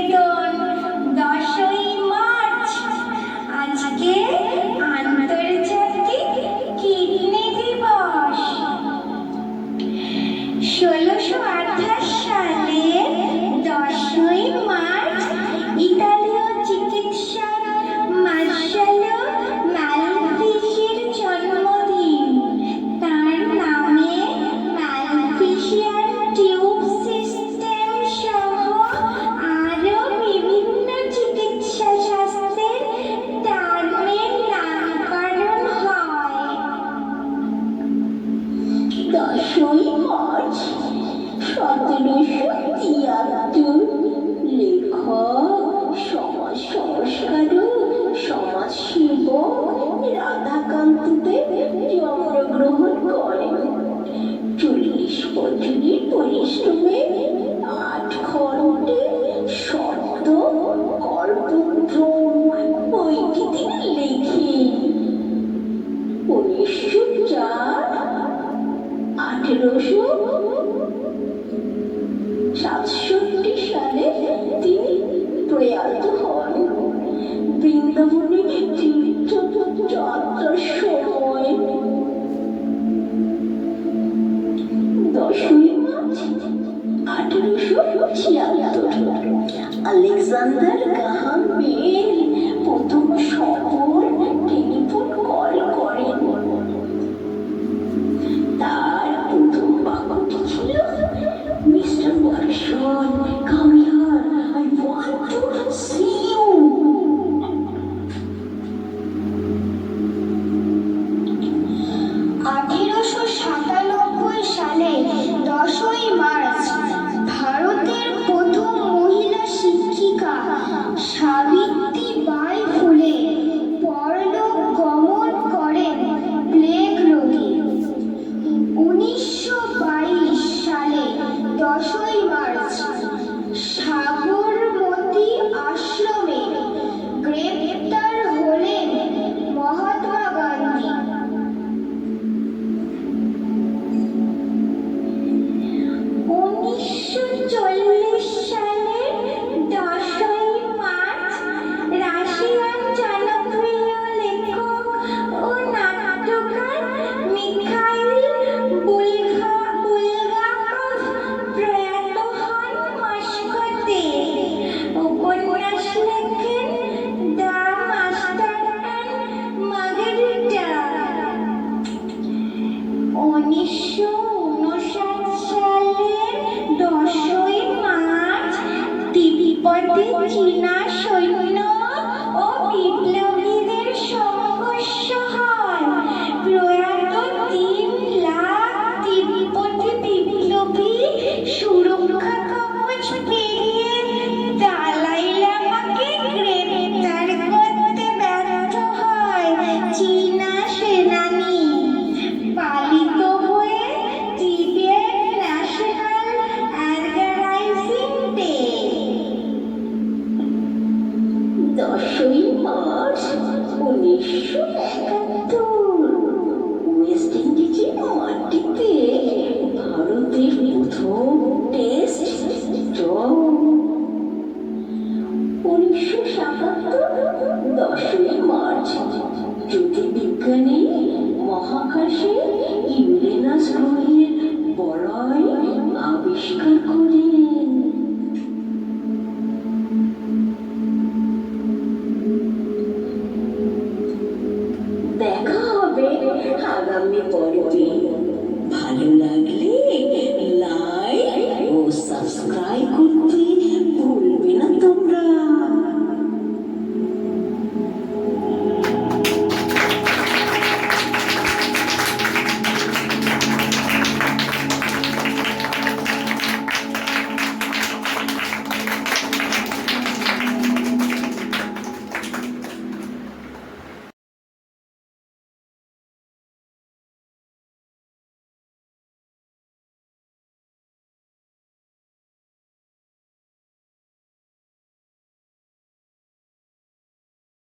নিবেদন 10ই মার্চ আজকে আন্তর্জাতিক কিডনি দিবস। 1628 সালে 10ই মার্চ ইতালীয় চিকিৎসক মার্শালো ম্যালফিসির জন্মদিন। তার নামে ম্যালফিসিয়ান টিউব সিস্টেম সহ আরো বিভিন্ন চিকিৎসা শাস্ত্রের টার্মের নামকরণ হয়। 10ই মার্চ 1773 লেখক, সমাজ সংস্কারক, সমাজসেবক রাধাকান্ত দেব জন্মগ্রহণ করেন। 40 বছরের পরিশ্রমে 8 খণ্ডে শব্দ কল্পদ্রম বইটি তিনি লেখেন। 1867 সালে তিনি প্রয়াত হন। বৃন্দাবনে তীর্থযাত্রার সময়। 10ই মার্চ 1876 আলেকজান্ডার গ্রাহাম বেল প্রথম সফল টেলিফোন কল করেন। তার প্রথম বাক্যটি ছিল, Mr Watson, come here, I want to see you. 1897 সালে 10ই মার্চ ভারতের প্রথম মহিলা শিক্ষিকা সাবিত্রীবাই ফুলে পরলোক গমন করেন প্লেগ রোগে। 1922 সালে 10ই মার্চ সাবরমতী আশ্রমে গ্রেপ্তার হলেন মহাত্মা গান্ধী। 1940 সালের 10ই মার্চ রাশিয়ান জনপ্রিয় লেখক ও নাট্যকার মিখাইল বুলগাকভ প্রয়াত হন মস্কোতে। উপন্যাস লেখেন দ্য মাস্টার অ্যান্ড মার্গারিটা। 1959 সালের 10ই মার্চ তিব্বতে চীনা সৈন্য ও বিপ্লবীদের সংঘর্ষ হয়। প্রয়াত 3 লাখ তিব্বতি বিপ্লবী সুরক্ষা কবচ পেরিয়ে দালাই লামাকে গ্রেপ্তার করতে ব্যর্থ হয় চীনা সেনানি। পালিত হয়ে টিবেট ন্যাশনাল অর্গানাইজিং ডে। 10ই মার্চ 1971 ওয়েস্ট ইন্ডিজের মাটিতে ভারতের প্রথম টেস্ট ড্র। 1977 10ই মার্চ জ্যোতির্বিজ্ঞানী মহাকাশে ইউরেনাস গ্রহের বলয় আবিষ্কার করে